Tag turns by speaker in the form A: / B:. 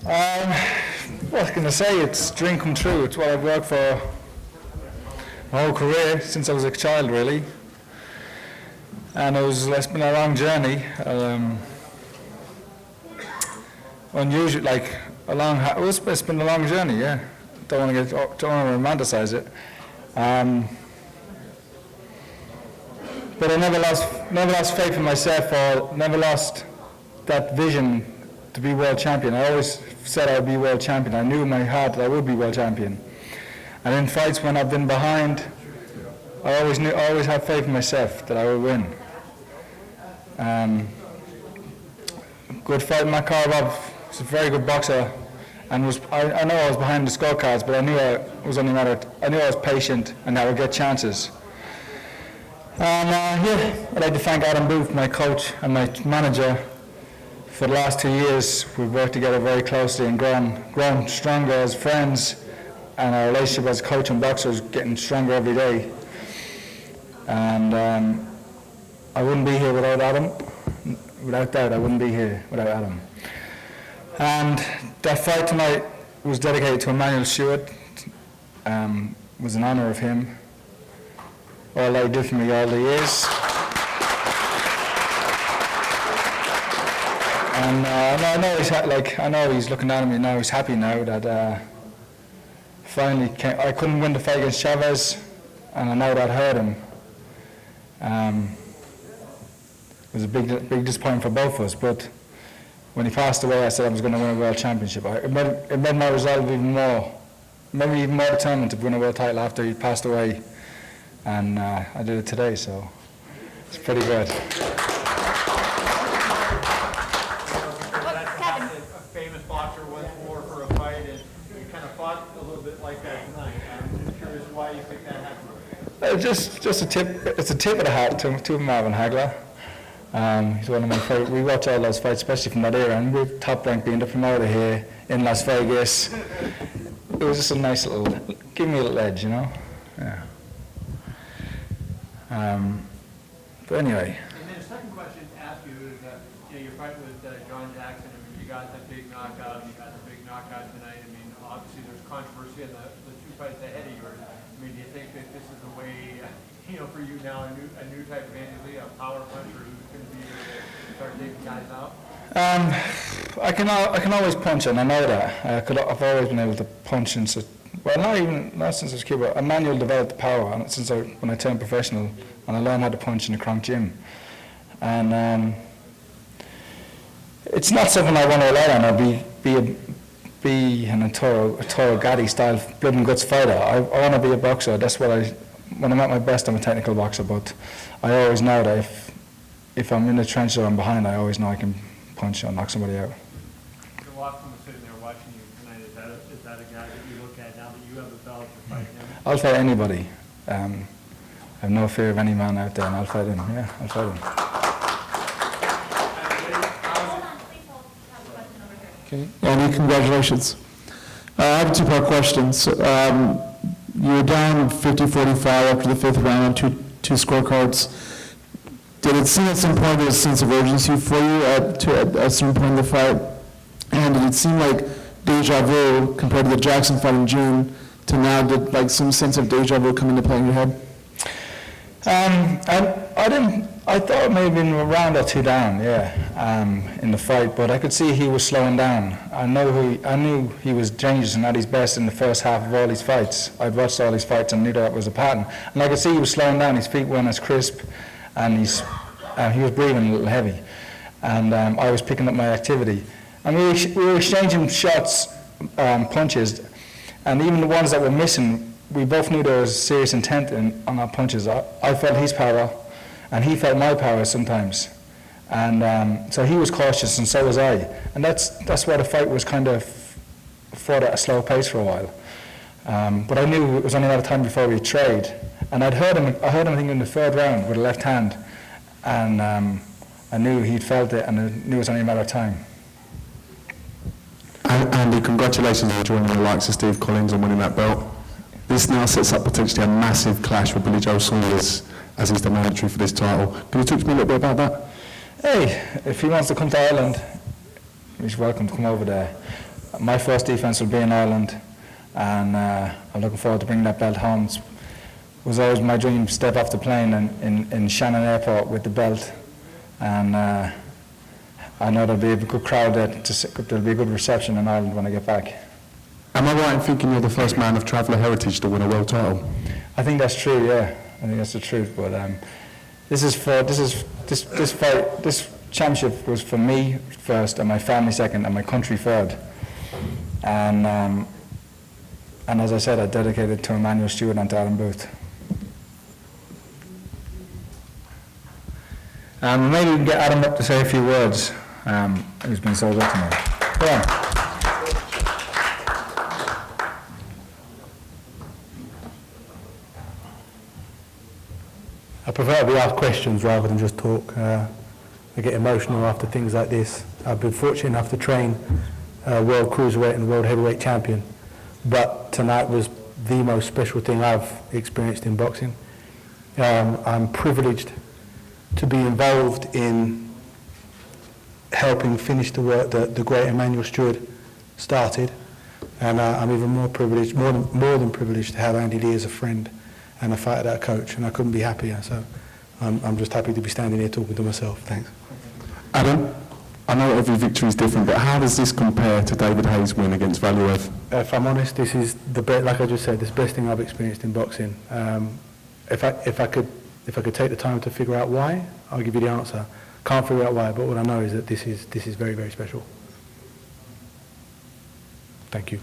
A: What can I say? It's a dream come true. It's what I've worked for my whole career since I was a child, really. And it's been a long journey. Unusual, like it's been a long journey. Yeah, don't want to romanticize it. But I never lost faith in myself, or never lost that vision to be world champion. I always said I would be world champion. I knew in my heart that I would be world champion. And in fights when I've been behind, I always had faith in myself that I would win. Good fight, Matt Korobov. He's a very good boxer, and I know I was behind the scorecards, but I knew I was patient and I would get chances. And I'd like to thank Adam Booth, my coach and my manager. For the last 2 years, we've worked together very closely and grown stronger as friends, and our relationship as coach and boxer is getting stronger every day. And I wouldn't be here without Adam. Without doubt, I wouldn't be here without Adam. And that fight tonight was dedicated to Emmanuel Stewart. Was an honour of him. All that he did for me all the years. And I know he's looking down at me now. He's happy now that finally I couldn't win the fight against Chavez, and I know that hurt him. It was a big disappointment for both of us. But when he passed away, I said I was going to win a world championship. It made my resolve even more determined to win a world title after he passed away, and I did it today. So it's pretty good. Just a tip. It's a tip of the hat to Marvin Hagler. He's one of my favorite. We watch all those fights, especially from that era, and we're Top Rank being the promoter here in Las Vegas. It was just a nice little, give me a little edge, you know. Yeah. But anyway.
B: And then the second question to ask you is, you're fighting with John Jackson. I mean, you got that big knockout. You got the big knockout tonight. I mean, obviously there's controversy in the two fights ahead of yours. I mean, do you think that this is the way, for you now, a new type of Andy Lee, a power puncher who's going to be able to start taking guys out?
A: I can always punch, and I know that. I've always been able to punch since, not since I was a kid, but Emmanuel developed the power when I turned professional, and I learned how to punch in the Kronk gym. And it's not something I want to rely on, or be a Toro Gatti style blood and guts fighter. I want to be a boxer. That's what when I'm at my best, I'm a technical boxer, but I always know that if I'm in the trench or I'm behind, I always know I can punch or knock somebody out.
B: So Watson was sitting there watching you tonight. Is that a guy that you look at now that you have the belt to fight him?
A: I'll fight anybody. I have no fear of any man out there, and I'll fight him. Yeah, I'll fight him.
C: Okay, Andy, congratulations. I have a two-part question. So, you were down 50-45 after the fifth round on two scorecards. Did it seem at some point there was a sense of urgency for you at some point in the fight? And did it seem like deja vu compared to the Jackson fight in June to now? Did some sense of deja vu come into play in your head?
A: I thought it may have been a round or two down, in the fight, but I could see he was slowing down. I knew he was dangerous and at his best in the first half of all these fights. I'd watched all these fights and knew that was a pattern. And I could see he was slowing down. His feet weren't as crisp, and he was breathing a little heavy. And I was picking up my activity. And we were exchanging shots, punches, and even the ones that were missing, we both knew there was serious intent on our punches. I felt his power, and he felt my power sometimes. And so he was cautious, and so was I. And that's why the fight was kind of fought at a slow pace for a while. But I knew it was only a matter of time before we trade. And I heard him I think in the third round with a left hand. And I knew he'd felt it, and I knew it was only a matter of time.
D: Andy, congratulations on joining the likes of Steve Collins and winning that belt. This now sets up potentially a massive clash with Billy Joe Saunders, as he's the mandatory for this title. Can you talk to me a little bit about that?
A: Hey, if he wants to come to Ireland, he's welcome to come over there. my first defence will be in Ireland, and I'm looking forward to bringing that belt home. It was always my dream to step off the plane in Shannon Airport with the belt, and I know there'll be a good crowd there. There'll be a good reception in Ireland when I get back.
D: Am I right in thinking you're the first man of traveller heritage to win a world title?
A: I think that's true. Yeah, I think that's the truth. But this championship was for me first, and my family second, and my country third. And as I said, I dedicated it to Emmanuel Stewart and to Adam Booth. Maybe we can get Adam up to say a few words. Who's been so good to me. Go on.
E: I prefer to be asked questions rather than just talk. I get emotional after things like this. I've been fortunate enough to train world cruiserweight and world heavyweight champion, but tonight was the most special thing I've experienced in boxing. I'm privileged to be involved in helping finish the work that the great Emmanuel Stewart started, and I'm even more privileged, more than privileged, to have Andy Lee as a friend and a fighter that coach, and I couldn't be happier. So I'm just happy to be standing here talking to myself. Thanks.
D: Adam, I know every victory is different, but how does this compare to David Hayes' win against Valuev?
E: If I'm honest, this is the best. Like I just said, this is the best thing I've experienced in boxing. If I could take the time to figure out why, I'll give you the answer. Can't figure out why, but what I know is that this is very, very special. Thank you.